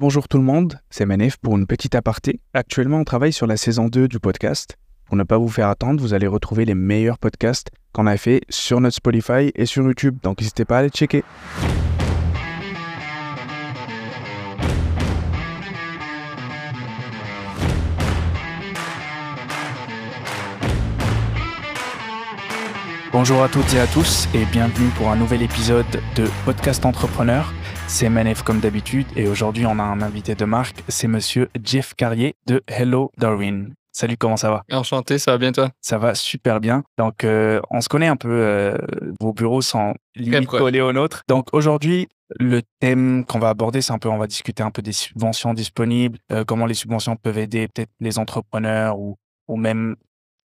Bonjour tout le monde, c'est Manef pour une petite aparté. Actuellement, on travaille sur la saison 2 du podcast. Pour ne pas vous faire attendre, vous allez retrouver les meilleurs podcasts qu'on a fait sur notre Spotify et sur YouTube. Donc n'hésitez pas à aller checker. Bonjour à toutes et à tous et bienvenue pour un nouvel épisode de Podcast Entrepreneur. C'est Manef comme d'habitude et aujourd'hui on a un invité de marque, c'est monsieur Jeff Carrier de Hello Darwin. Salut, comment ça va? Enchanté, ça va bien toi? Ça va super bien. Donc on se connaît un peu, vos bureaux sont limite proche. collés aux nôtres. Donc aujourd'hui, le thème qu'on va aborder, c'est un peu, on va discuter un peu des subventions disponibles, comment les subventions peuvent aider peut-être les entrepreneurs ou même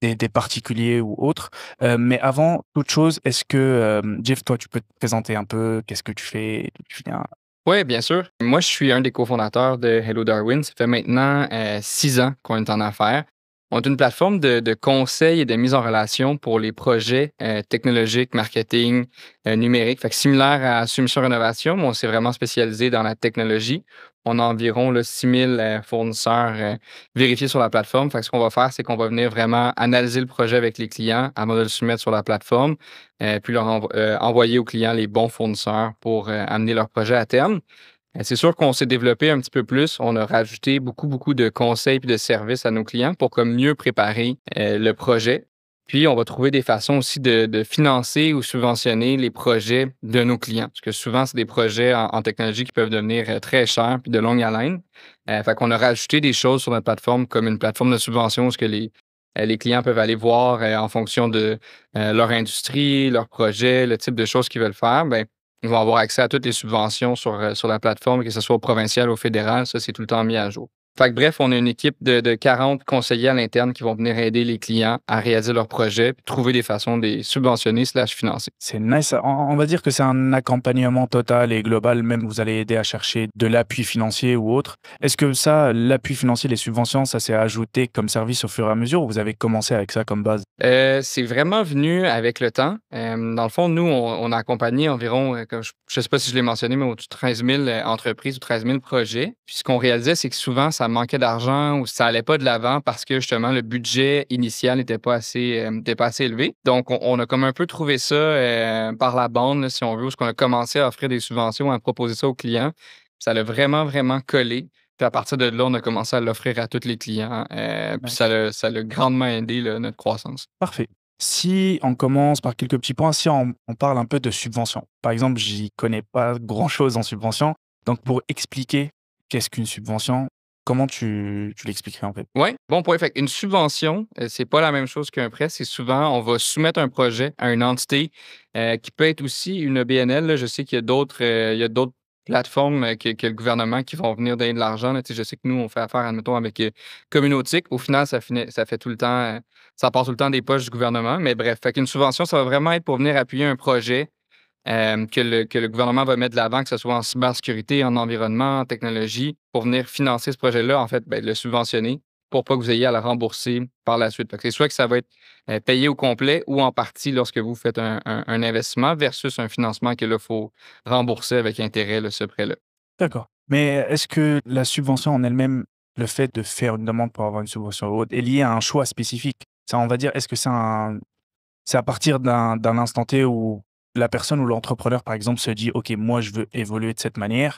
des particuliers ou autres. Mais avant toute chose, est-ce que, Jeff, toi, tu peux te présenter un peu? Qu'est-ce que tu fais? D'où tu viens? Oui, bien sûr. Moi, je suis un des cofondateurs de Hello Darwin. Ça fait maintenant 6 ans qu'on est en affaires. On est une plateforme de conseil et de mise en relation pour les projets technologiques, marketing, numérique. Fait que similaire à Solutions Rénovation, mais on s'est vraiment spécialisé dans la technologie. On a environ 6000 fournisseurs vérifiés sur la plateforme. Fait que ce qu'on va faire, c'est qu'on va venir vraiment analyser le projet avec les clients avant de le soumettre sur la plateforme, puis leur envoyer aux clients les bons fournisseurs pour amener leur projet à terme. C'est sûr qu'on s'est développé un petit peu plus. On a rajouté beaucoup de conseils et de services à nos clients pour comme mieux préparer le projet. Puis, on va trouver des façons aussi de financer ou subventionner les projets de nos clients. Parce que souvent, c'est des projets en technologie qui peuvent devenir très chers puis de longue haleine. Fait qu'on a rajouté des choses sur notre plateforme comme une plateforme de subvention où ce que les clients peuvent aller voir en fonction de leur industrie, leur projet, le type de choses qu'ils veulent faire. Bien, ils vont avoir accès à toutes les subventions sur la plateforme, que ce soit au provincial ou au fédéral. Ça, c'est tout le temps mis à jour. Fait que bref, on a une équipe de 40 conseillers à l'interne qui vont venir aider les clients à réaliser leurs projets, puis trouver des façons de les subventionner / financer. C'est nice. On va dire que c'est un accompagnement total et global. Même vous allez aider à chercher de l'appui financier ou autre. Est-ce que ça, l'appui financier, les subventions, ça s'est ajouté comme service au fur et à mesure ou vous avez commencé avec ça comme base? C'est vraiment venu avec le temps. Dans le fond, nous, on a accompagné environ, comme je ne sais pas si je l'ai mentionné, mais au-dessus de 13 000 entreprises ou 13 000 projets. Puis ce qu'on réalisait, c'est que souvent, ça manquait d'argent ou ça allait pas de l'avant parce que justement, le budget initial n'était pas assez élevé. Donc, on a comme un peu trouvé ça par la bande, là, si on veut, où on a commencé à offrir des subventions, à proposer ça aux clients. Ça l'a vraiment collé. Puis à partir de là, on a commencé à l'offrir à tous les clients. Puis Nice. ça l'a grandement aidé là, notre croissance. Parfait. Si on commence par quelques petits points, si on parle un peu de subvention. Par exemple, j'y connais pas grand-chose en subvention. Donc, pour expliquer qu'est-ce qu'une subvention, comment tu l'expliquerais en fait? Oui, bon point. Fait une subvention, c'est pas la même chose qu'un prêt. C'est souvent, on va soumettre un projet à une entité qui peut être aussi une BNL. Là. Je sais qu'il y a d'autres plateformes que le gouvernement qui vont venir donner de l'argent. Là. Tu sais, je sais que nous, on fait affaire, admettons, avec Communautique. Au final, ça fait tout le temps, ça part tout le temps des poches du gouvernement. Mais bref, fait qu'une subvention, ça va vraiment être pour venir appuyer un projet que le gouvernement va mettre de l'avant, que ce soit en cybersécurité, en environnement, en technologie, pour venir financer ce projet-là, en fait, ben, le subventionner pour pas que vous ayez à le rembourser par la suite. Fait que c'est soit que ça va être payé au complet ou en partie lorsque vous faites un investissement versus un financement que là, il faut rembourser avec intérêt, là, ce prêt-là. D'accord. Mais est-ce que la subvention en elle-même, le fait de faire une demande pour avoir une subvention ou autre, est lié à un choix spécifique? Ça, on va dire, est-ce que c'est à partir d'un instant T où la personne ou l'entrepreneur, par exemple, se dit: «OK, moi, je veux évoluer de cette manière»,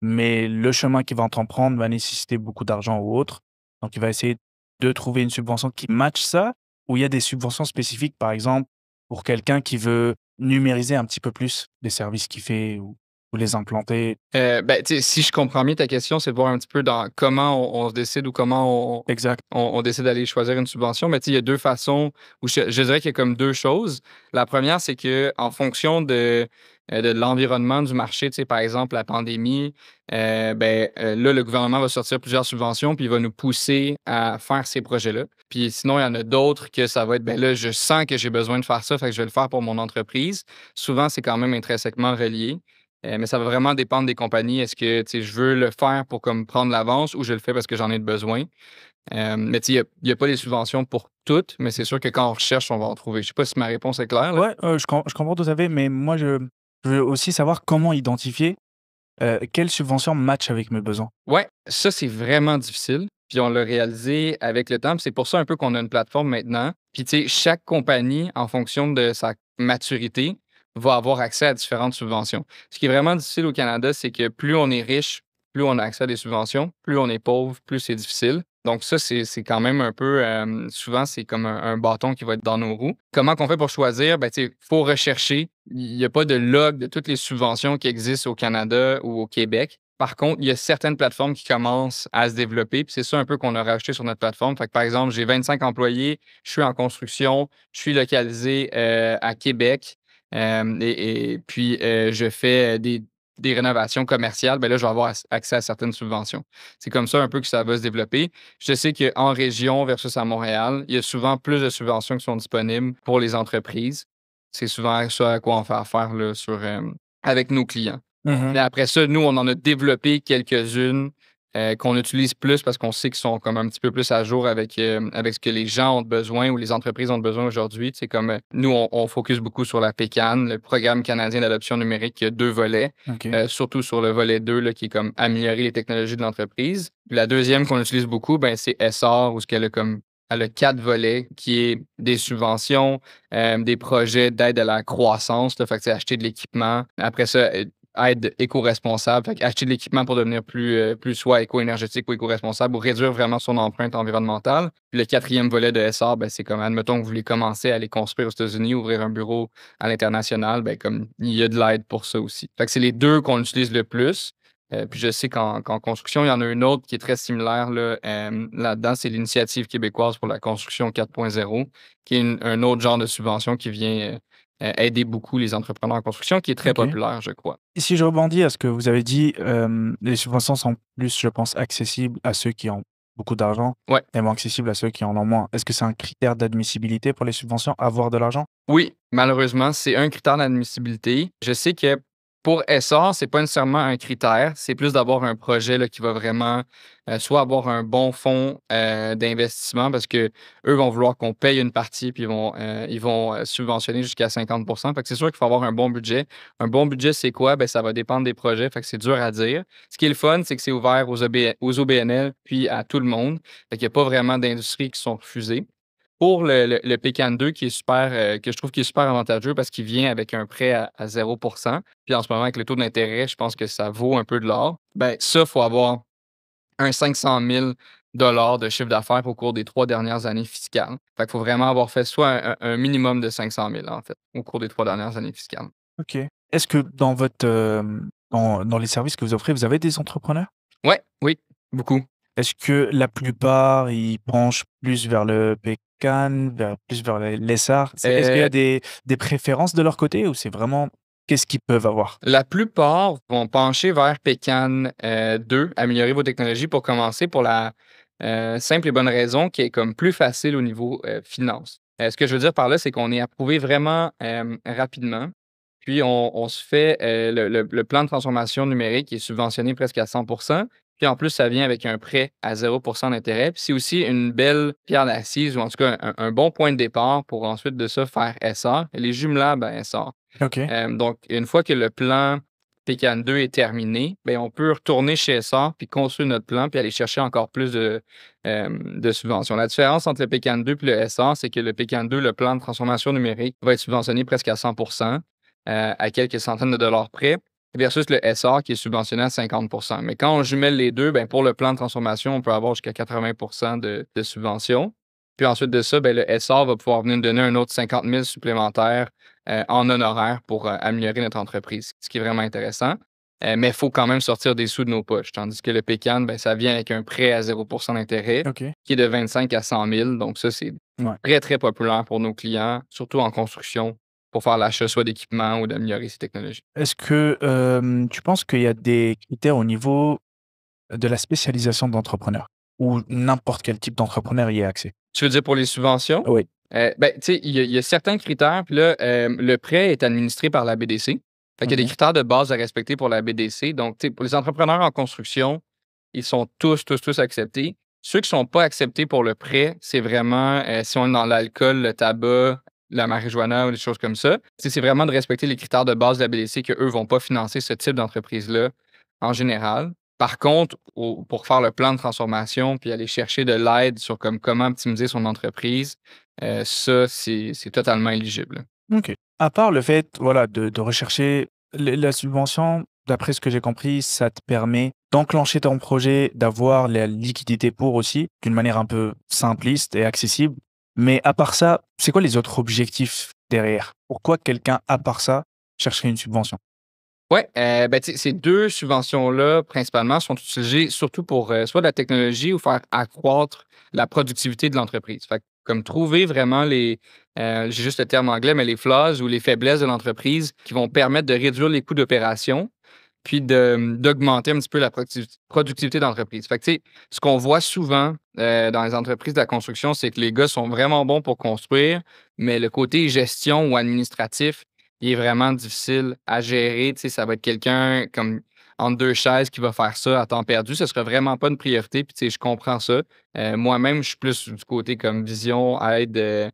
mais le chemin qu'il va entreprendre va nécessiter beaucoup d'argent ou autre. Donc il va essayer de trouver une subvention qui matche ça? Ou il y a des subventions spécifiques, par exemple, pour quelqu'un qui veut numériser un petit peu plus les services qu'il fait ou les implanter? Ben, tu sais, si je comprends bien ta question, c'est de voir un petit peu dans comment on se décide ou comment Exact. on décide d'aller choisir une subvention. Mais tu sais, il y a deux façons, ou je dirais qu'il y a comme deux choses. La première, c'est que en fonction de l'environnement du marché, tu sais, par exemple, la pandémie, là, le gouvernement va sortir plusieurs subventions, puis il va nous pousser à faire ces projets-là. Puis sinon, il y en a d'autres que ça va être, ben là, je sens que j'ai besoin de faire ça, fait que je vais le faire pour mon entreprise. Souvent, c'est quand même intrinsèquement relié. Mais ça va vraiment dépendre des compagnies. Est-ce que, tu sais, je veux le faire pour comme prendre l'avance ou je le fais parce que j'en ai besoin? Mais tu sais, il y a pas les subventions pour toutes, mais c'est sûr que quand on recherche, on va en trouver. Je sais pas si ma réponse est claire, là? Ouais, je comprends tout à fait, mais moi je veux aussi savoir comment identifier Quelle subvention match avec mes besoins? Ouais, ça, c'est vraiment difficile. Puis on l'a réalisé avec le temps. Puis c'est pour ça un peu qu'on a une plateforme maintenant. Puis tu sais, chaque compagnie, en fonction de sa maturité, va avoir accès à différentes subventions. Ce qui est vraiment difficile au Canada, c'est que plus on est riche, plus on a accès à des subventions. Plus on est pauvre, plus c'est difficile. Donc ça, c'est quand même un peu, souvent, c'est comme un bâton qui va être dans nos roues. Comment qu'on fait pour choisir? Ben, tu sais, il faut rechercher. Il n'y a pas de log de toutes les subventions qui existent au Canada ou au Québec. Par contre, il y a certaines plateformes qui commencent à se développer, puis c'est ça un peu qu'on a rajouté sur notre plateforme. Fait que, par exemple, j'ai 25 employés, je suis en construction, je suis localisé à Québec, et puis je fais des rénovations commerciales. Ben là, je vais avoir accès à certaines subventions. C'est comme ça un peu que ça va se développer. Je sais qu'en région versus à Montréal, il y a souvent plus de subventions qui sont disponibles pour les entreprises. C'est souvent ça à quoi on fait affaire là, avec nos clients. Mmh. Mais après ça, nous, on en a développé quelques-unes qu'on utilise plus parce qu'on sait qu'ils sont comme un petit peu plus à jour avec ce que les gens ont besoin ou les entreprises ont besoin aujourd'hui. C'est comme nous, on focus beaucoup sur la PCAN, le Programme canadien d'adoption numérique, qui a 2 volets, OK. surtout sur le volet 2, là, qui est comme améliorer les technologies de l'entreprise. Puis la deuxième qu'on utilise beaucoup, ben, c'est SR, où ce qu'elle a comme elle a 4 volets, qui est des subventions, des projets d'aide à la croissance, là, fait que c'est acheter de l'équipement. Après ça, aide éco-responsable, fait acheter de l'équipement pour devenir plus soit éco-énergétique ou éco-responsable ou réduire vraiment son empreinte environnementale. Puis le quatrième volet de SR, ben, c'est comme, admettons que vous voulez commencer à aller construire aux États-Unis, ouvrir un bureau à l'international, ben, comme il y a de l'aide pour ça aussi. Fait que c'est les deux qu'on utilise le plus. Puis je sais qu'en construction, il y en a une autre qui est très similaire là, là-dedans, c'est l'Initiative québécoise pour la construction 4.0, qui est un autre genre de subvention qui vient aider beaucoup les entrepreneurs en construction, qui est très OK. populaire, je crois. Et si je rebondis à ce que vous avez dit, les subventions sont plus, je pense, accessibles à ceux qui ont beaucoup d'argent Ouais. et moins accessibles à ceux qui en ont moins. Est-ce que c'est un critère d'admissibilité pour les subventions, avoir de l'argent? Oui, malheureusement, c'est un critère d'admissibilité. Je sais que pour Essor, c'est pas nécessairement un critère, c'est plus d'avoir un projet là, qui va vraiment soit avoir un bon fonds d'investissement parce que eux vont vouloir qu'on paye une partie puis ils vont subventionner jusqu'à 50. Fait que c'est sûr qu'il faut avoir un bon budget. Un bon budget, c'est quoi? Ben, ça va dépendre des projets, fait que c'est dur à dire. Ce qui est le fun, c'est que c'est ouvert aux OBNL puis à tout le monde. Fait qu'il n'y a pas vraiment d'industries qui sont refusées. Pour le Pécan 2 qui est super, que je trouve qui est super avantageux parce qu'il vient avec un prêt à 0. Puis en ce moment, avec le taux d'intérêt, je pense que ça vaut un peu de l'or. Ben ça, il faut avoir un 500 000 de chiffre d'affaires au cours des 3 dernières années fiscales. Fait qu'il faut vraiment avoir fait soit un minimum de 500 000 en fait, au cours des 3 dernières années fiscales. OK. Est-ce que dans votre, dans les services que vous offrez, vous avez des entrepreneurs? Ouais, oui, beaucoup. Est-ce que la plupart, ils penchent plus vers le pécan, plus vers les l'essar? Est-ce qu'il y a Euh, des préférences de leur côté ou c'est vraiment qu'est-ce qu'ils peuvent avoir? La plupart vont pencher vers Pécan 2, améliorer vos technologies pour commencer pour la simple et bonne raison qui est comme plus facile au niveau finance. Ce que je veux dire par là, c'est qu'on est approuvé vraiment rapidement. Puis on se fait le plan de transformation numérique qui est subventionné presque à 100. Puis en plus, ça vient avec un prêt à 0 d'intérêt. Puis c'est aussi une belle pierre d'assise ou en tout cas un bon point de départ pour ensuite de ça faire SR. Les jumelables à SR. OK. Donc, une fois que le plan Pécan 2 est terminé, bien, on peut retourner chez SR puis construire notre plan puis aller chercher encore plus de subventions. La différence entre le Pécan 2 et le SR, c'est que le Pécan 2, le plan de transformation numérique, va être subventionné presque à 100 à quelques centaines de dollars près, versus le SR qui est subventionné à 50. Mais quand on jumelle les deux, bien, pour le plan de transformation, on peut avoir jusqu'à 80 de subventions. Puis ensuite de ça, bien, le SR va pouvoir venir nous donner un autre 50 000 supplémentaires en honoraires pour améliorer notre entreprise, ce qui est vraiment intéressant. Mais il faut quand même sortir des sous de nos poches. Tandis que le Pécan, ben, ça vient avec un prêt à 0 d'intérêt OK. qui est de 25 à 100 000. Donc ça, c'est Ouais. très, très populaire pour nos clients, surtout en construction, pour faire l'achat soit d'équipements ou d'améliorer ces technologies. Est-ce que, tu penses qu'il y a des critères au niveau de la spécialisation d'entrepreneur? Ou n'importe quel type d'entrepreneur y ait accès? Tu veux dire pour les subventions? Oui. Ben, tu sais, il y a certains critères. Puis là, le prêt est administré par la BDC. Fait qu'il y a des OK. critères de base à respecter pour la BDC. Donc, tu sais, pour les entrepreneurs en construction, ils sont tous acceptés. Ceux qui ne sont pas acceptés pour le prêt, c'est vraiment si on est dans l'alcool, le tabac, la marijuana ou des choses comme ça. Tu sais, c'est vraiment de respecter les critères de base de la BDC qu'eux ne vont pas financer ce type d'entreprise-là en général. Par contre, pour faire le plan de transformation puis aller chercher de l'aide sur comme comment optimiser son entreprise, ça, c'est totalement éligible. OK. À part le fait, voilà, de rechercher la subvention, d'après ce que j'ai compris, ça te permet d'enclencher ton projet, d'avoir la liquidité pour aussi, d'une manière un peu simpliste et accessible. Mais à part ça, c'est quoi les autres objectifs derrière? Pourquoi quelqu'un, à part ça, chercherait une subvention? Ouais, ben, tu sais, ces 2 subventions-là, principalement, sont utilisées surtout pour, soit de la technologie ou faire accroître la productivité de l'entreprise. Fait que comme trouver vraiment j'ai juste le terme anglais, mais les flaws ou les faiblesses de l'entreprise qui vont permettre de réduire les coûts d'opération, puis d'augmenter un petit peu la productivité d'entreprise. Fait que, tu sais, ce qu'on voit souvent, dans les entreprises de la construction, c'est que les gars sont vraiment bons pour construire, mais le côté gestion ou administratif, il est vraiment difficile à gérer. Tu sais, ça va être quelqu'un comme entre 2 chaises qui va faire ça à temps perdu. Ce serait vraiment pas une priorité, puis tu sais, je comprends ça. Moi-même, je suis plus du côté comme vision, aide,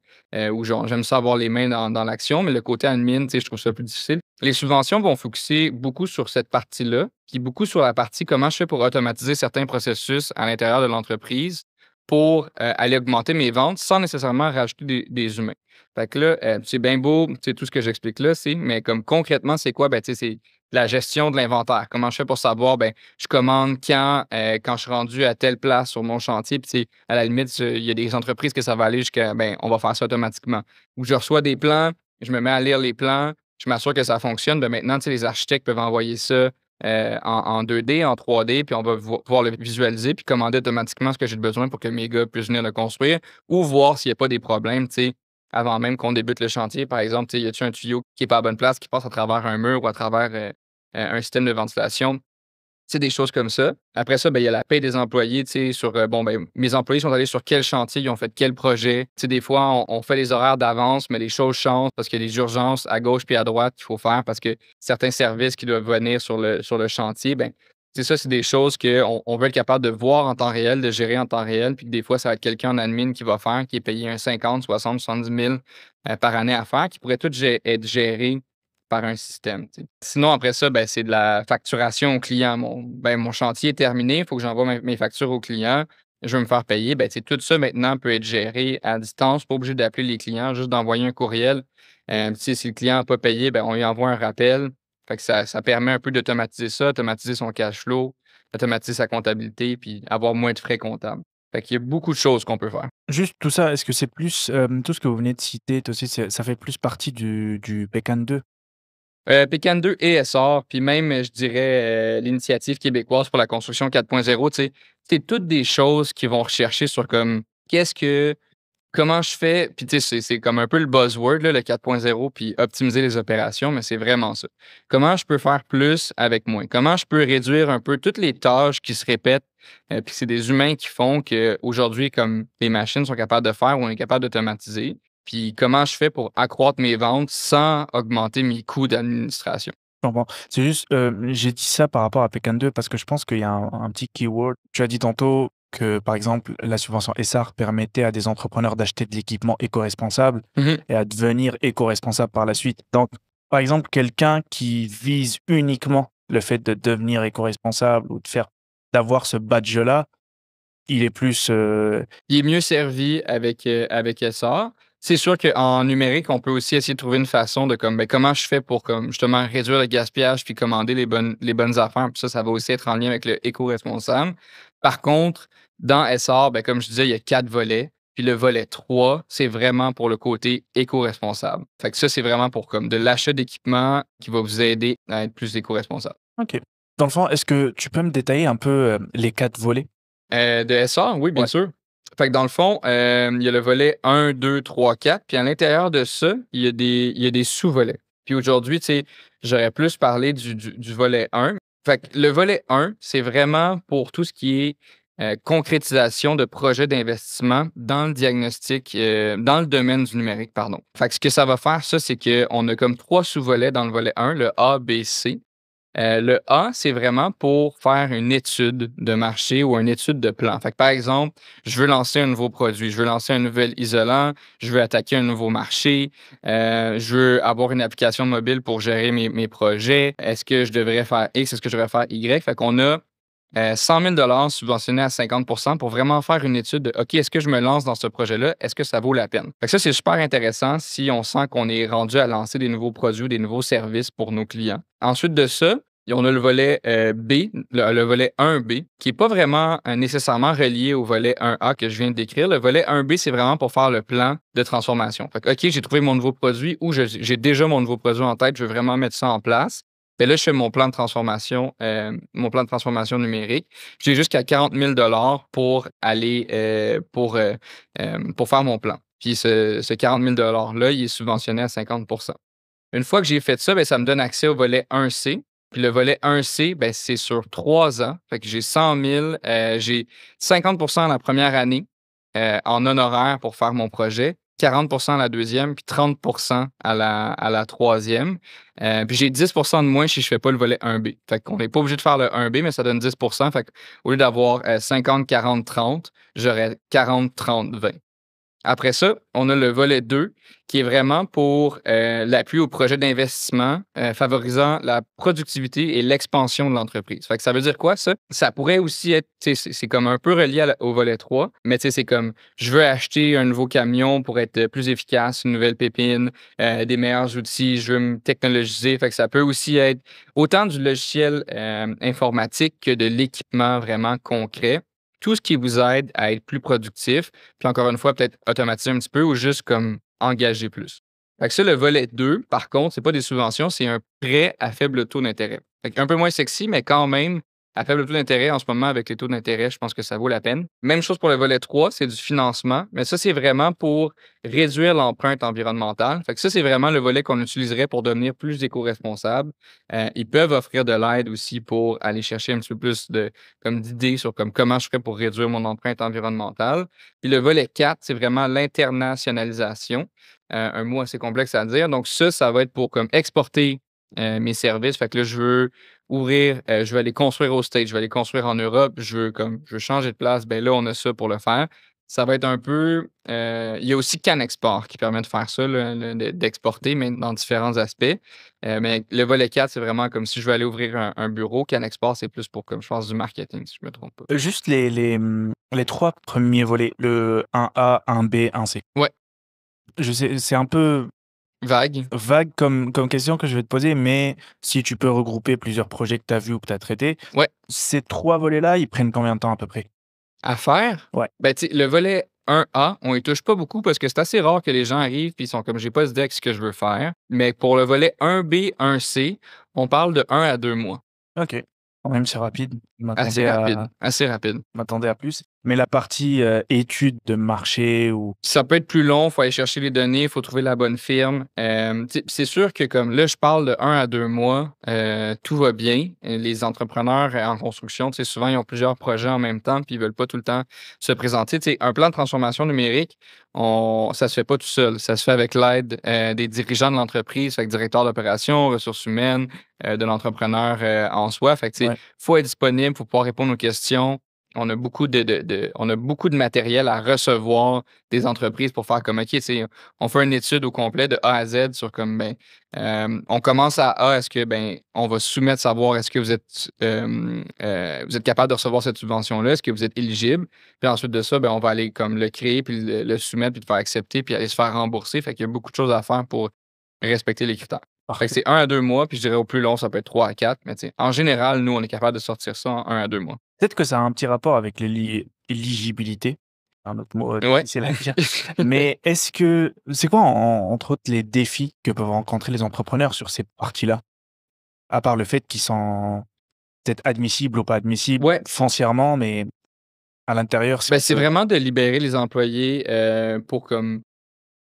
où genre j'aime ça avoir les mains dans l'action, mais le côté admin, tu sais, je trouve ça plus difficile. Les subventions vont focuser beaucoup sur cette partie-là, puis beaucoup sur la partie comment je fais pour automatiser certains processus à l'intérieur de l'entreprise pour, aller augmenter mes ventes sans nécessairement rajouter des humains. Fait que là, c'est bien beau, tu sais, tout ce que j'explique là, mais comme concrètement, c'est quoi? Ben, tu sais, c'est la gestion de l'inventaire. Comment je fais pour savoir, ben, je commande quand je suis rendu à telle place sur mon chantier, puis tu sais, à la limite, il y a des entreprises que ça va aller jusqu'à, ben, on va faire ça automatiquement. Ou je reçois des plans, je me mets à lire les plans, je m'assure que ça fonctionne. Ben, maintenant, tu sais, les architectes peuvent envoyer ça, en 2D, en 3D, puis on va pouvoir le visualiser puis commander automatiquement ce que j'ai besoin pour que mes gars puissent venir le construire ou voir s'il y a pas des problèmes, tu sais, avant même qu'on débute le chantier. Par exemple, tu sais, y a-tu un tuyau qui est pas à bonne place, qui passe à travers un mur ou à travers, un système de ventilation? C'est des choses comme ça. Après ça, ben, il y a la paie des employés, tu sais, sur, bon, ben, mes employés sont allés sur quel chantier, ils ont fait quel projet. Tu sais, des fois, on fait les horaires d'avance, mais les choses changent parce qu'il y a des urgences à gauche puis à droite qu'il faut faire parce que certains services qui doivent venir sur le chantier, ben, c'est ça, c'est des choses qu'on veut être capable de voir en temps réel, de gérer en temps réel, puis que des fois, ça va être quelqu'un en admin qui va faire, qui est payé un 50, 60, 70 000 par année à faire, qui pourrait tout être géré par un système, tu sais. Sinon, après ça, ben, c'est de la facturation au client. Mon chantier est terminé, il faut que j'envoie mes factures au client. Je veux me faire payer. Ben, tu sais, tout ça maintenant peut être géré à distance. Pas obligé d'appeler les clients, juste d'envoyer un courriel. Tu sais, si le client n'a pas payé, ben, on lui envoie un rappel. Fait que ça permet un peu d'automatiser ça, automatiser son cash flow, automatiser sa comptabilité, puis avoir moins de frais comptables. Fait qu'il y a beaucoup de choses qu'on peut faire. Juste tout ça, est-ce que c'est plus, tout ce que vous venez de citer, aussi, ça fait plus partie du PECAN 2? Pécan 2 et Essor, puis même, je dirais, l'Initiative québécoise pour la construction 4.0, tu sais, c'est toutes des choses qui vont rechercher sur comme qu'est-ce que comment je fais, puis tu sais, c'est comme un peu le buzzword, là, le 4.0, puis optimiser les opérations, mais c'est vraiment ça. Comment je peux faire plus avec moins? Comment je peux réduire un peu toutes les tâches qui se répètent, puis c'est des humains qui font qu'aujourd'hui, comme les machines sont capables de faire ou on est capable d'automatiser, puis comment je fais pour accroître mes ventes sans augmenter mes coûts d'administration? Je comprends. C'est juste, j'ai dit ça par rapport à PECAN 2 parce que je pense qu'il y a un petit keyword. Tu as dit tantôt que, par exemple, la subvention ESSAR permettait à des entrepreneurs d'acheter de l'équipement éco-responsable Mmh. et à devenir éco-responsable par la suite. Donc, par exemple, quelqu'un qui vise uniquement le fait de devenir éco-responsable ou d'avoir ce badge-là, il est plus, Il est mieux servi avec Essar. C'est sûr qu'en numérique, on peut aussi essayer de trouver une façon de comme, ben, comment je fais pour comme justement réduire le gaspillage puis commander les bonnes affaires. Puis ça va aussi être en lien avec le éco-responsable. Par contre, dans Essar, ben, comme je disais, il y a 4 volets. Puis le volet 3, c'est vraiment pour le côté éco-responsable. Fait que ça, c'est vraiment pour comme de l'achat d'équipement qui va vous aider à être plus éco-responsable. OK. Dans le fond, est-ce que tu peux me détailler un peu, les 4 volets? De SR, oui, bien Ouais. sûr. Fait que dans le fond, il y a le volet 1, 2, 3, 4, puis à l'intérieur de ça, il y a des sous-volets. Puis aujourd'hui, tu sais, j'aurais plus parlé du volet 1. Fait que le volet 1, c'est vraiment pour tout ce qui est, concrétisation de projets d'investissement dans le diagnostic, dans le domaine du numérique, pardon. Fait que ce que ça va faire, ça, c'est qu'on a comme 3 sous-volets dans le volet 1, le A, B, C. Le A, c'est vraiment pour faire une étude de marché ou une étude de plan. Fait que, par exemple, je veux lancer un nouveau produit, je veux lancer un nouvel isolant, je veux attaquer un nouveau marché, je veux avoir une application mobile pour gérer mes projets. Est-ce que je devrais faire X? Est-ce que je devrais faire Y? Fait qu'on a 100 000 subventionnés à 50 pour vraiment faire une étude de OK, est-ce que je me lance dans ce projet-là? Est-ce que ça vaut la peine? Fait que ça, c'est super intéressant si on sent qu'on est rendu à lancer des nouveaux produits ou des nouveaux services pour nos clients. Ensuite de ça, on a le volet B, le volet 1B, qui n'est pas vraiment nécessairement relié au volet 1A que je viens de décrire. Le volet 1B, c'est vraiment pour faire le plan de transformation. Fait que, OK, j'ai trouvé mon nouveau produit ou j'ai déjà mon nouveau produit en tête, je veux vraiment mettre ça en place. Bien là, je fais mon plan de transformation numérique. J'ai jusqu'à 40 000 pour aller pour faire mon plan. Puis ce 40 000 $-là, il est subventionné à 50. Une fois que j'ai fait ça, bien, ça me donne accès au volet 1C. Puis le volet 1C, bien, c'est sur 3 ans. Fait que j'ai 100 000, j'ai 50 la première année en honoraires pour faire mon projet, 40 la deuxième, puis 30 à la troisième. Puis j'ai 10 de moins si je fais pas le volet 1B. Fait qu'on n'est pas obligé de faire le 1B, mais ça donne 10. Fait qu'au lieu d'avoir 50, 40, 30, j'aurais 40, 30, 20. Après ça, on a le volet 2 qui est vraiment pour l'appui au projet d'investissement favorisant la productivité et l'expansion de l'entreprise. Fait que ça veut dire quoi, ça? Ça pourrait aussi être, c'est comme un peu relié au volet 3, mais c'est comme je veux acheter un nouveau camion pour être plus efficace, une nouvelle pépine, des meilleurs outils, je veux me technologiser. Fait que ça peut aussi être autant du logiciel informatique que de l'équipement vraiment concret. Tout ce qui vous aide à être plus productif, puis encore une fois, peut-être automatiser un petit peu ou juste comme engager plus. Fait que ça, le volet 2, par contre, c'est pas des subventions, c'est un prêt à faible taux d'intérêt. Fait un peu moins sexy, mais quand même, à faible taux d'intérêt, en ce moment, avec les taux d'intérêt, je pense que ça vaut la peine. Même chose pour le volet 3, c'est du financement, mais ça, c'est vraiment pour réduire l'empreinte environnementale. Fait que ça, c'est vraiment le volet qu'on utiliserait pour devenir plus éco-responsable. Ils peuvent offrir de l'aide aussi pour aller chercher un petit peu plus d'idées sur comment je ferais pour réduire mon empreinte environnementale. Puis le volet 4, c'est vraiment l'internationalisation. Un mot assez complexe à dire. Donc ça va être pour comme exporter mes services. Fait que là, je veux je vais aller construire au States, je vais aller construire en Europe, je veux changer de place. Ben là, on a ça pour le faire. Ça va être un peu. Il y a aussi CanExport qui permet de faire ça, d'exporter, mais dans différents aspects. Mais le volet 4, c'est vraiment comme si je veux aller ouvrir un bureau. CanExport, c'est plus pour, comme je pense, du marketing, si je me trompe pas. Juste les 3 premiers volets, le 1A, 1B, 1C. Ouais. Je sais, c'est un peu Vague. vague comme question que je vais te poser, mais si tu peux regrouper plusieurs projets que tu as vus ou que tu as traités, Ouais. ces 3 volets-là, ils prennent combien de temps à peu près? À faire? Ouais. Ben, tu sais, le volet 1A, on y touche pas beaucoup parce que c'est assez rare que les gens arrivent et ils sont comme j'ai pas d'idée de ce que je veux faire. Mais pour le volet 1B, 1C, on parle de 1 à 2 mois. OK. Quand même, c'est rapide. Je Assez rapide. m'attendais à plus. Mais la partie, étude de marché ou Ça peut être plus long, il faut aller chercher les données, il faut trouver la bonne firme. C'est sûr que comme là, je parle de 1 à 2 mois, tout va bien. Les entrepreneurs en construction, souvent, ils ont plusieurs projets en même temps puis ils veulent pas tout le temps se présenter. Un plan de transformation numérique, ça se fait pas tout seul. Ça se fait avec l'aide des dirigeants de l'entreprise, avec directeur d'opération, ressources humaines, de l'entrepreneur en soi. Fait que, ouais. faut être disponible, faut pouvoir répondre aux questions. On a beaucoup on a beaucoup de matériel à recevoir des entreprises pour faire comme OK, on fait une étude au complet de A à Z sur comme on commence à A, est-ce que on va soumettre savoir est-ce que vous êtes capable de recevoir cette subvention-là, est-ce que vous êtes éligible? Puis ensuite de ça, on va aller comme le créer, puis le soumettre, puis le faire accepter, puis aller se faire rembourser. Fait qu'il y a beaucoup de choses à faire pour respecter les critères. Fait que c'est 1 à 2 mois, puis je dirais au plus long, ça peut être 3 à 4. Mais en général, nous, on est capable de sortir ça en 1 à 2 mois. Peut-être que ça a un petit rapport avec l'éligibilité, un autre mot, Ouais. difficile à dire. Mais c'est quoi entre autres les défis que peuvent rencontrer les entrepreneurs sur ces parties-là? À part le fait qu'ils sont peut-être admissibles ou pas admissibles Ouais. foncièrement, mais à l'intérieur, C'est vraiment de libérer les employés pour comme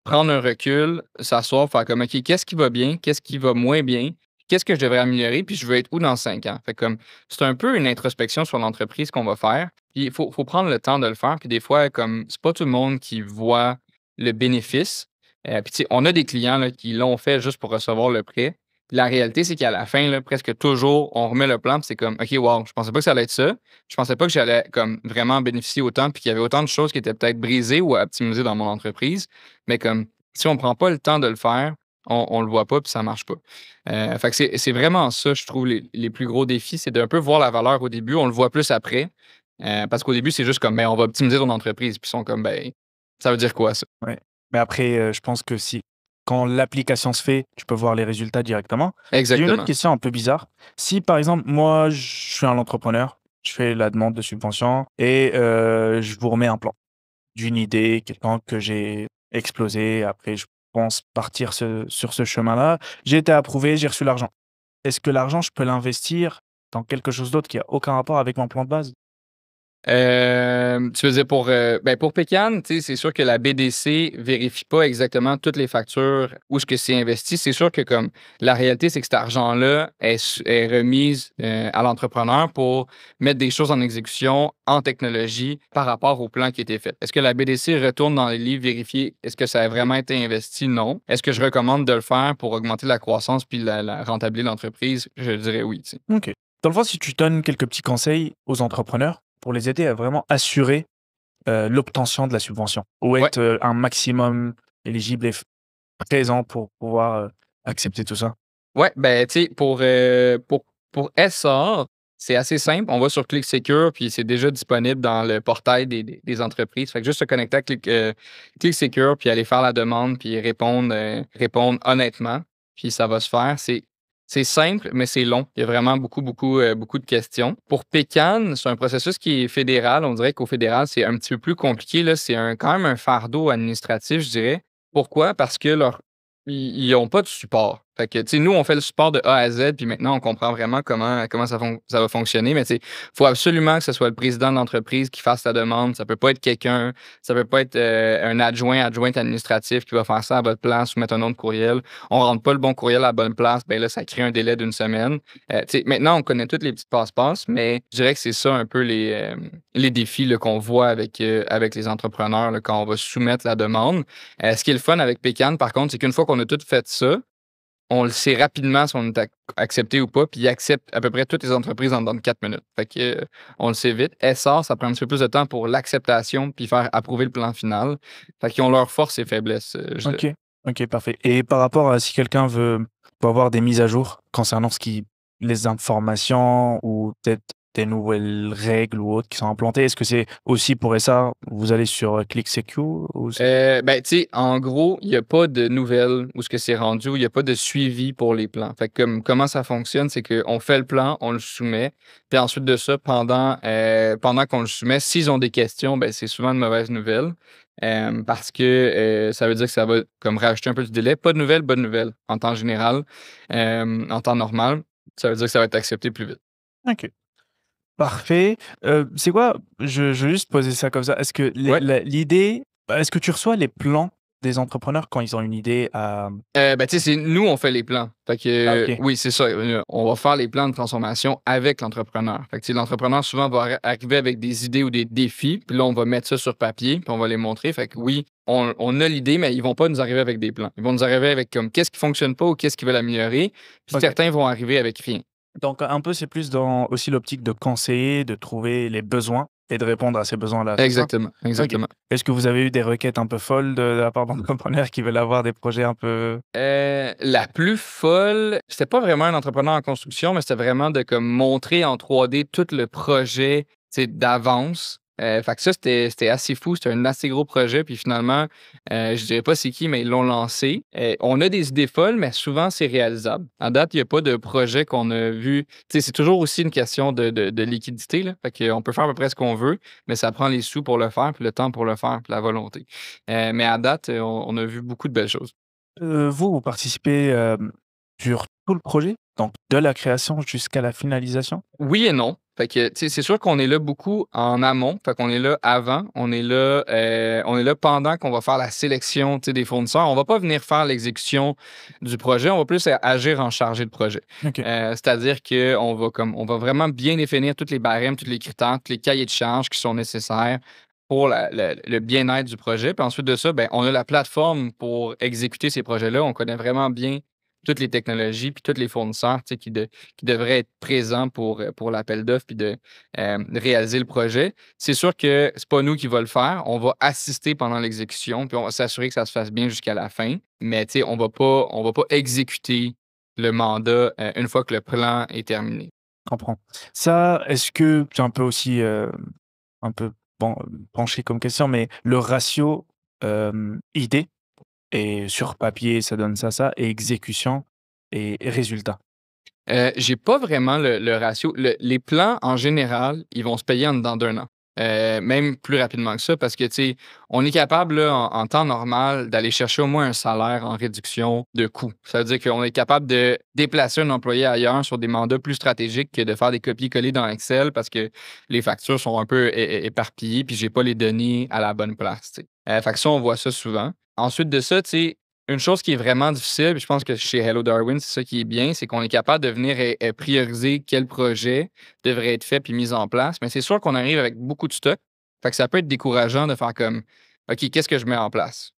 prendre un recul, s'asseoir, faire comme OK, qu'est-ce qui va bien, qu'est-ce qui va moins bien, qu'est-ce que je devrais améliorer, puis je veux être où dans 5 ans. Fait comme c'est un peu une introspection sur l'entreprise qu'on va faire. Puis il faut prendre le temps de le faire. Puis des fois, comme c'est pas tout le monde qui voit le bénéfice. Puis tu sais, on a des clients là, qui l'ont fait juste pour recevoir le prêt. La réalité, c'est qu'à la fin, là, presque toujours, on remet le plan, puis c'est comme, OK, wow, je pensais pas que ça allait être ça. Je pensais pas que j'allais comme vraiment bénéficier autant, puis qu'il y avait autant de choses qui étaient peut-être brisées ou à optimiser dans mon entreprise. Mais comme si on prend pas le temps de le faire, on le voit pas, puis ça marche pas. Fait que c'est vraiment ça, je trouve, les plus gros défis, c'est d'un peu voir la valeur au début, on le voit plus après. Parce qu'au début, c'est juste comme, ben, on va optimiser ton entreprise, puis ils sont comme, ben, ça veut dire quoi ça? Ouais. Mais après, je pense que si quand l'application se fait, tu peux voir les résultats directement. J'ai une autre Exactement. question un peu bizarre. Si, par exemple, moi, je suis un entrepreneur, je fais la demande de subvention et je vous remets un plan d'une idée, quelqu'un que j'ai explosé. Après, je pense partir sur ce chemin-là. J'ai été approuvé, j'ai reçu l'argent. Est-ce que l'argent, je peux l'investir dans quelque chose d'autre qui a aucun rapport avec mon plan de base? Tu veux dire pour Pécan, tu sais, c'est sûr que la BDC vérifie pas exactement toutes les factures, où ce que c'est investi. C'est sûr que comme la réalité, c'est que cet argent-là est remise, à l'entrepreneur pour mettre des choses en exécution en technologie par rapport au plan qui a été fait. Est-ce que la BDC retourne dans les livres vérifier est-ce que ça a vraiment été investi? Non. Est-ce que je recommande de le faire pour augmenter la croissance puis la rentabilité de l'entreprise? Je dirais oui, tu sais. OK. Dans le fond, si tu donnes quelques petits conseils aux entrepreneurs pour les aider à vraiment assurer, l'obtention de la subvention ou Ouais. être, un maximum éligible et présent pour pouvoir, accepter tout ça? Ouais, ben, tu sais, pour SR, c'est assez simple. On va sur ClickSecure, puis c'est déjà disponible dans le portail des entreprises. Fait que juste se connecter à ClickSecure, puis aller faire la demande, puis répondre honnêtement, puis ça va se faire. C'est simple, mais c'est long. Il y a vraiment beaucoup de questions. Pour Pécan, c'est un processus qui est fédéral. On dirait qu'au fédéral, c'est un petit peu plus compliqué, là. C'est quand même un fardeau administratif, je dirais. Pourquoi? Parce que ils ont pas de support. Fait que, tu sais, nous, on fait le support de A à Z, puis maintenant, on comprend vraiment comment ça va fonctionner. Mais, tu sais, faut absolument que ce soit le président de l'entreprise qui fasse la demande. Ça peut pas être quelqu'un, ça peut pas être un adjoint administratif qui va faire ça à votre place ou mettre un nom de courriel. On rentre pas le bon courriel à la bonne place, ben là, ça crée un délai d'une semaine. Tu sais, maintenant, on connaît toutes les petites passe-passe, mais je dirais que c'est ça un peu les défis là, qu'on voit avec les entrepreneurs là, quand on va soumettre la demande. Ce qui est le fun avec Pécan, par contre, c'est qu'une fois qu'on a tout fait ça, on le sait rapidement si on est accepté ou pas, puis ils acceptent à peu près toutes les entreprises en dedans de 4 minutes. Fait que, on le sait vite. SR, ça prend un petit peu plus de temps pour l'acceptation puis faire approuver le plan final. Fait qu'ils ont leurs forces et faiblesses, je dirais. OK. OK, parfait et par rapport à si quelqu'un veut avoir des mises à jour concernant les informations ou peut-être des nouvelles règles ou autres qui sont implantées, est-ce que c'est aussi pour ça, vous allez sur, ClickSecure ou c'est Ben, tu sais, en gros, il y a pas de nouvelles où ce que c'est rendu, il y a pas de suivi pour les plans. Fait que comment ça fonctionne, c'est qu'on fait le plan, on le soumet, puis ensuite de ça, pendant qu'on le soumet, s'ils ont des questions, ben, c'est souvent de mauvaises nouvelles, parce que, ça veut dire que ça va comme rajouter un peu du délai. Pas de nouvelles, bonne nouvelle en temps général, en temps normal, ça veut dire que ça va être accepté plus vite. OK. Parfait. C'est quoi je veux juste poser ça comme ça. Est-ce que Ouais. l'idée est-ce que tu reçois les plans des entrepreneurs quand ils ont une idée à Ben, tu sais, c'est nous, on fait les plans. Fait ah que, OK, oui, c'est ça. On va faire les plans de transformation avec l'entrepreneur. Fait que, tu sais, l'entrepreneur, souvent, va arriver avec des idées ou des défis. Puis là, on va mettre ça sur papier, puis on va les montrer. Fait que oui, on a l'idée, mais ils vont pas nous arriver avec des plans. Ils vont nous arriver avec comme qu'est-ce qui fonctionne pas ou qu'est-ce qu'ils veulent améliorer. Puis OK. certains vont arriver avec rien. Donc un peu, c'est plus dans aussi l'optique de conseiller, de trouver les besoins et de répondre à ces besoins-là, c'est ça? Exactement, OK. exactement. Est-ce que vous avez eu des requêtes un peu folles de la part d'entrepreneurs qui veulent avoir des projets un peu La plus folle, c'était pas vraiment un entrepreneur en construction, mais c'était vraiment de comme montrer en 3D tout le projet, tu sais, d'avance. Fait que ça, c'était assez fou. C'était un assez gros projet. Puis finalement, je dirais pas c'est qui, mais ils l'ont lancé. On a des idées folles, mais souvent, c'est réalisable. À date, il n'y a pas de projet qu'on a vu. Tu sais, c'est toujours aussi une question de liquidité, là. Fait qu'on peut faire à peu près ce qu'on veut, mais ça prend les sous pour le faire, puis le temps pour le faire, puis la volonté. Mais à date, on a vu beaucoup de belles choses. vous participez, sur tout le projet? Donc de la création jusqu'à la finalisation? Oui et non. Fait que, tu sais, c'est sûr qu'on est là beaucoup en amont. Fait qu'on est là avant, on est là pendant qu'on va faire la sélection, tu sais, des fournisseurs. On va pas venir faire l'exécution du projet, on va plus agir en chargé de projet. OK. C'est-à-dire on va vraiment bien définir toutes les barèmes, tous les critères, tous les cahiers de charges qui sont nécessaires pour le bien-être du projet. Puis ensuite de ça, ben, on a la plateforme pour exécuter ces projets-là. On connaît vraiment bien toutes les technologies puis tous les fournisseurs, tu sais, qui devraient être présents pour l'appel d'offres puis de réaliser le projet. C'est sûr que c'est pas nous qui va le faire. On va assister pendant l'exécution puis on va s'assurer que ça se fasse bien jusqu'à la fin. Mais tu sais, on va pas exécuter le mandat une fois que le plan est terminé. Je comprends. Ça, est-ce que tu es un peu aussi, un peu penché comme question, mais le ratio, idée et sur papier, ça donne ça et exécution et résultat? J'ai pas vraiment le ratio. Les plans, en général, ils vont se payer en dedans d'1 an. Même plus rapidement que ça parce que, tu sais, on est capable, là, en temps normal, d'aller chercher au moins un salaire en réduction de coûts. Ça veut dire qu'on est capable de déplacer un employé ailleurs sur des mandats plus stratégiques que de faire des copier-coller dans Excel parce que les factures sont un peu éparpillées puis j'ai pas les données à la bonne place, tu sais. Fait que ça, on voit ça souvent. Ensuite de ça, tu sais, une chose qui est vraiment difficile, puis je pense que chez Hello Darwin, c'est ça qui est bien, c'est qu'on est capable de venir prioriser quel projet devrait être fait puis mis en place. Mais c'est sûr qu'on arrive avec beaucoup de stock. Fait que ça peut être décourageant de faire comme OK, qu'est-ce que je mets en place?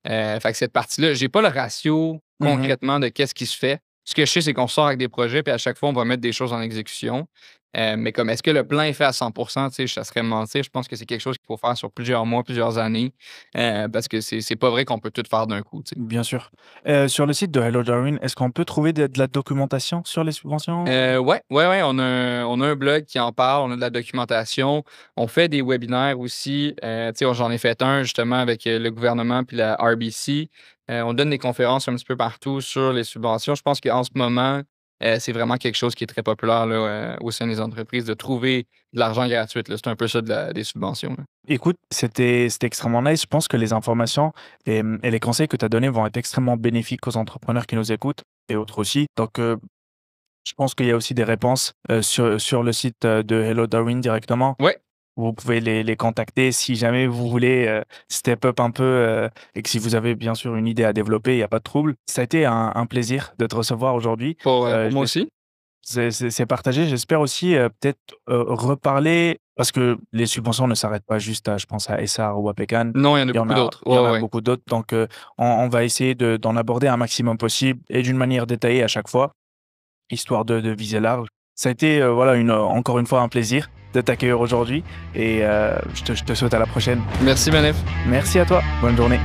Fait que cette partie-là, j'ai pas le ratio Mmh. concrètement de qu'est-ce qui se fait. Ce que je sais, c'est qu'on sort avec des projets, puis à chaque fois, on va mettre des choses en exécution. Mais comme est-ce que le plan est fait à 100 tu sais, ça serait mentir. Je pense que c'est quelque chose qu'il faut faire sur plusieurs mois, plusieurs années, parce que c'est pas vrai qu'on peut tout faire d'un coup, tu sais. Bien sûr. Sur le site de Hello Darwin, est-ce qu'on peut trouver de la documentation sur les subventions? Ouais, on a un blog qui en parle, on a de la documentation. On fait des webinaires aussi. Tu sais, j'en ai fait un justement avec le gouvernement puis la RBC. On donne des conférences un petit peu partout sur les subventions. Je pense qu'en ce moment, c'est vraiment quelque chose qui est très populaire là, au sein des entreprises de trouver de l'argent gratuit, là. C'est un peu ça des subventions, là. Écoute, c'était extrêmement nice. Je pense que les informations et les conseils que tu as donnés vont être extrêmement bénéfiques aux entrepreneurs qui nous écoutent et autres aussi. Donc, je pense qu'il y a aussi des réponses, sur le site, de Hello Darwin directement. Ouais, Vous pouvez les contacter si jamais vous voulez, step up un peu, et que si vous avez bien sûr une idée à développer, il y a pas de trouble. Ça a été un plaisir de te recevoir aujourd'hui. pour moi J'es aussi. c'est partagé. J'espère aussi, peut-être, reparler parce que les subventions ne s'arrêtent pas juste à je pense à Essar ou à Pécan. Non, il y en a beaucoup d'autres. Il y en Ouais, a ouais. beaucoup d'autres donc on va essayer d'en aborder un maximum possible et d'une manière détaillée à chaque fois, histoire de viser large. Ça a été, voilà encore une fois un plaisir de t'accueillir aujourd'hui et je te souhaite à la prochaine. Merci, Manef. Merci à toi. Bonne journée.